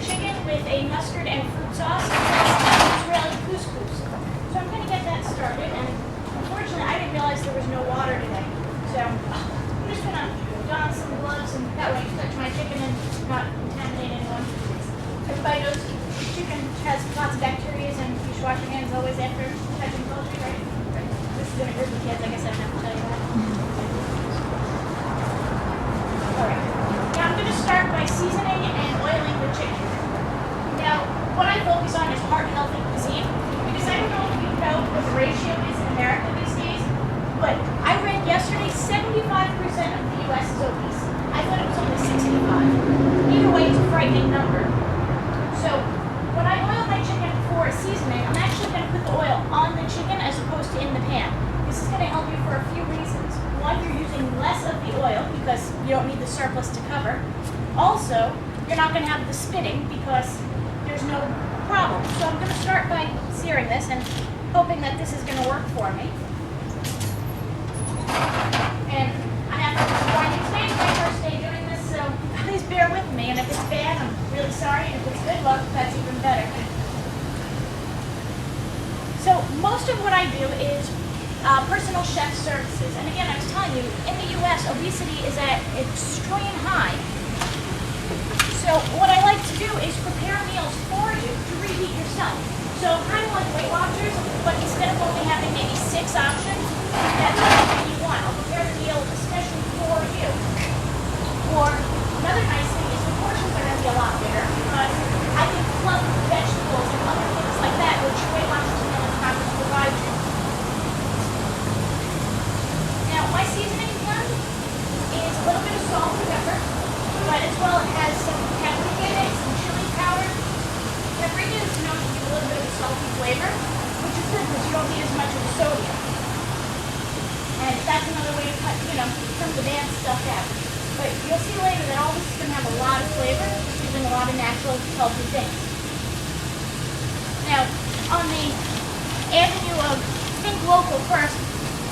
chicken with a mustard and fruit sauce and Israeli couscous. So I'm going to get that started, and unfortunately I didn't realize there was no water today. So I'm just going to don on some gloves, and that way I can touch my chicken and not contaminate anyone. Everybody knows chicken has lots of bacteria, and you should wash your hands always after touching poultry, right? This is in a group of kids, I guess I don't have to tell you that. Alright, now I'm going to start by seasoning and oiling the chicken. Now, what I focus on is heart-healthy cuisine, because I don't know if you know what the ratio is in America these days, but I read yesterday 75% of the U.S. is obese. I thought it was only 65. Either way, it's a frightening number. So, when I oil my chicken for seasoning, I'm actually going to put the oil on the chicken as opposed to in the pan. This is going to help you for a few reasons. One, you're using less of the oil because you don't need the surplus to cover. Also, you're not going to have the spitting because there's no problem. So I'm going to start by searing this and hoping that this is going to work for me. And I have to warn you, today's my first day doing this, so please bear with me. And if it's bad, I'm really sorry. And if it's good, well, that's even better. So most of what I do is personal chef services. And again, I was telling you, in the U.S., obesity is at extreme high. So what I like to do is prepare meals for you to reheat yourself. So kind of like Weight Watchers, but instead of only having maybe 6 options, that's everything you want. I'll prepare the meal especially for you. Or another nice thing is the portions are going to be a lot bigger because I can plug vegetables and other things like that, which Weight Watchers meal is not going to provide you. Now, my seasoning blend is a little bit of salt and pepper, but as well it has some paprika in it, some chili powder. Paprika is known to give a little bit of a salty flavor, which is good because you don't need as much of the sodium. And that's another way to cut, some of the bad stuff out. But you'll see later that all this is going to have a lot of flavor, using a lot of natural, healthy things. Now, on the avenue of think local first,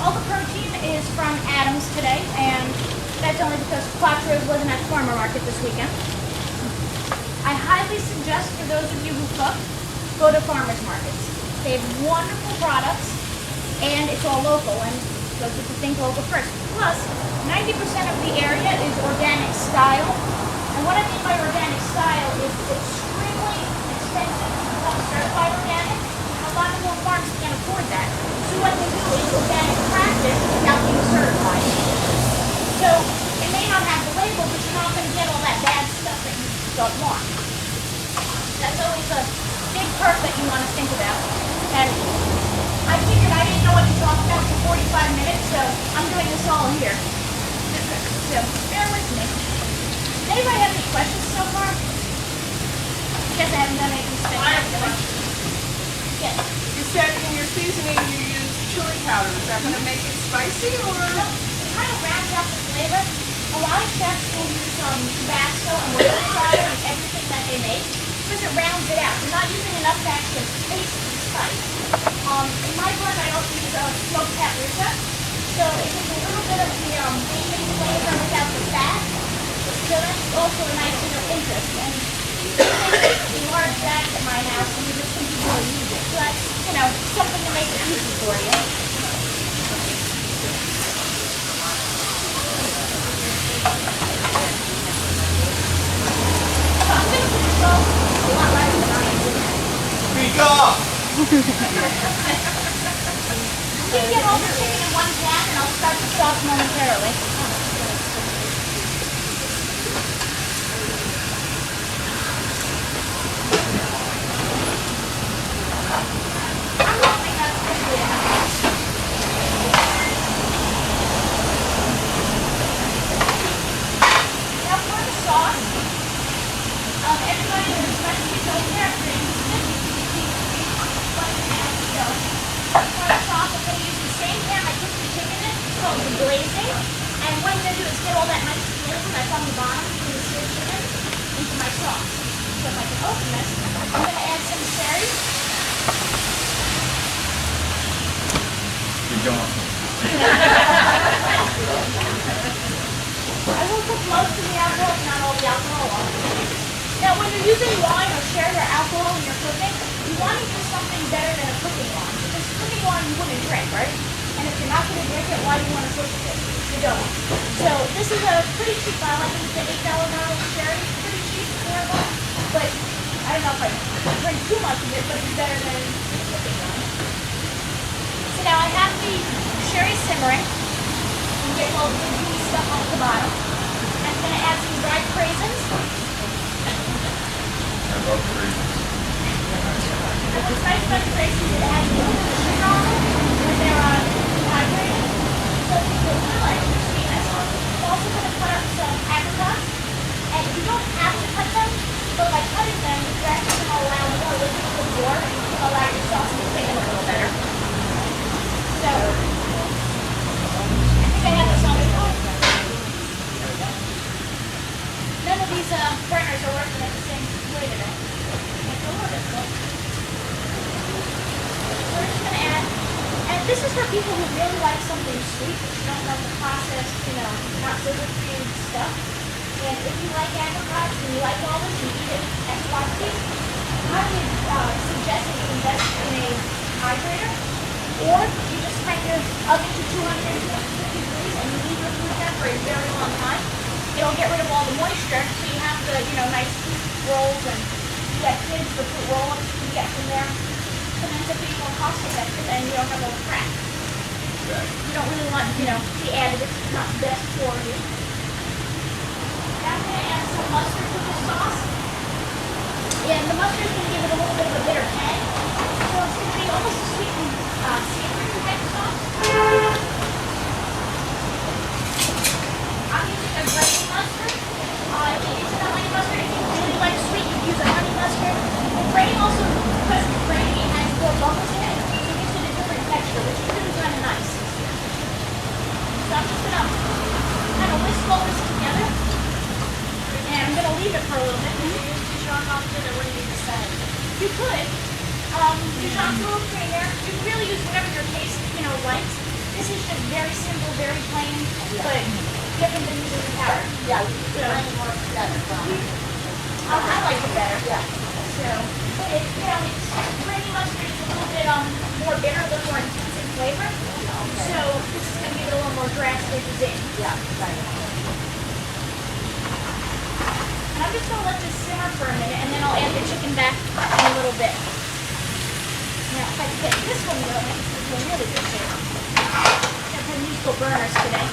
all the protein is from Adams today, and that's only because Quattro's wasn't at the farmer market this weekend. I highly suggest for those of you who cook, go to farmers markets. They have wonderful products, and it's all local, and go to the think local first. Plus, 90% of the area is organic style, and what I mean by organic style is it's extremely expensive to become certified organic. A lot of little farms can't afford that. So what they do is organic practice without being certified. So it may not have the label, but you're not going to get all that bad stuff that you don't want. That's always a big perk that you want to think about. And I figured I didn't know what to talk about for 45 minutes, so I'm doing this all here. So bear with me. Does anybody have any questions so far? I guess I haven't done anything spectacular. Yes. You said in your seasoning you use chili powder. Is that going to make it spicy or? No, it kind of rounds out the flavor. A lot of chefs will use Tabasco and Worcestershire in everything that they make because it rounds it out. You're not using enough to actually taste the spice. In my blend, I also use smoked paprika, so it gives a little bit of the bacon flavor without the fat. So that's also a nice interest. And we make large bags at my house, and we just simply really use it. So that's, something to make it easy for you. So I'm going to put the salt a lot less than I am doing. Speak up! I'm going to get all the chicken in one pan, and I'll start the sauce momentarily. I'm hoping that's pretty good. Now for the sauce, everybody in the recipe goes there for For the sauce, I'm going to use the same pan I cooked the chicken in. It's called the glazing. And what I'm going to do is get all that nice flavor that's on the bottom from the seared chicken into my sauce. So if I can open this, I'm going to add some cherries. Good job. I will put most of the alcohol, if not all the alcohol on. Now, when you're using wine or sherry or alcohol when you're cooking, you want to use something better than a cooking wine. Because cooking wine you wouldn't drink, right? And if you're not going to drink it, why do you want to cook it? You don't. So this is a pretty cheap bottle. I think it's an $8 bottle of sherry. It's pretty cheap, affordable. But I don't know if I drink too much of it, but it's better than cooking wine. So now I have the sherry simmering. You get all the gooey stuff off the bottom. I'm going to add some dried raisins. I love raisins. And what's nice about the raisins is it has a little bit of sugar on them when they're dehydrated. So it gives a little extra sweetness. I'm also going to cut up some apricots. And you don't have to cut them, but by cutting them, you're actually going to allow more liquid to absorb and allow your sauce to thicken a little better. So, I think I have this on the top. None of these burners are working at the same way today. It's a little bit slow. We're just going to add, and this is for people who really like something sweet, but you don't love the processed, not sugar-free stuff. And if you like apricots and you like all this and you eat it as quantities, I would suggest that you invest in a hydrator, or you just crank your oven to 250 degrees and you leave your food there for a very long time. It'll get rid of all the moisture, so you have the, nice fruit rolls, and you got kids, the fruit roll-ups you can get from there. And ends up being more cost effective, and you don't have all the crap. You don't really want, the additives. It's not best for you. Now I'm going to add some mustard to the sauce. And the mustard is going to give it a little bit of a bitter tang. So it's going to be almost a sweet and savory type of sauce. I'm using a grainy mustard. If you use a honey mustard, if you really like sweet, you can use a honey mustard. And grainy also, because it's grainy, it has more bubbles in it, so it gives it a different texture, which is really kind of nice. So I'm just going to kind of whisk all this together. And I'm going to leave it for a little bit. If you use Dijon mustard, or what do you decide? You could. Dijon's a little creamier. You can really use whatever your taste, likes. This is just very simple, very plain, but different than using the powder. Yeah, more better. I like it better. Yeah. So, it's grainy mustard is a little bit more bitter, a little more intense in flavor. Okay. So this is going to give it a little more drastic zing. Yeah, right. And I'm just going to let this simmer for a minute, and then I'll add the chicken back in a little bit. Now, if I can get this one going, it's going to be really good shape. I've had musical burners today.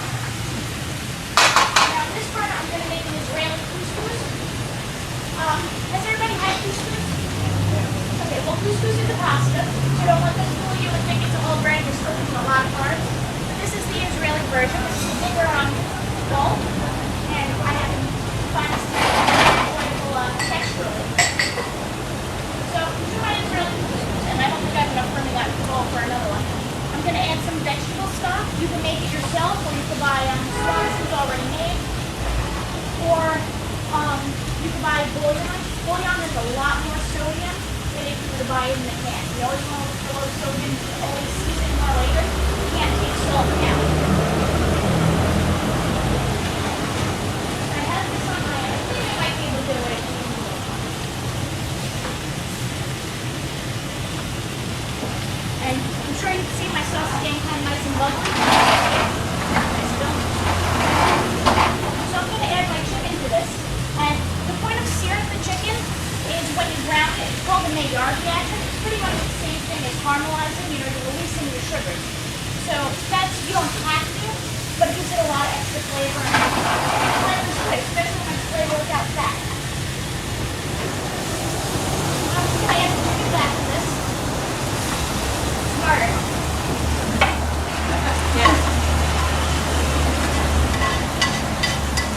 Now, this burner, I'm going to make an Israeli couscous. Has everybody had couscous? Okay, well, couscous is a pasta, so don't let them fool you and think it's a whole grain. You're still using a lot of carbs. But this is the Israeli version, which is a bigger bowl, and I have the finest wonderful texture of it. So, do my Israeli couscous, and I don't think I have enough room in that bowl for another one. I'm going to add some vegetable stock. You can make it yourself, or you can buy stock that's already made, or you can buy bouillon. Bouillon has a lot more sodium than if you were to buy it in the can. You always want to look for low sodium to always season more later. You can't take salt now. I have this on my, I think I might be able to get away with it. And I'm sure you can see my sauce is getting kind of nice and bubbly. Nice film. So I'm going to add my chicken to this. And the point of searing the chicken is when you brown it. It's called the Maillard reaction. It's pretty much the same thing as caramelizing. You're releasing your sugars. So you don't have to, but it gives it a lot of extra flavor. And the flavor's good.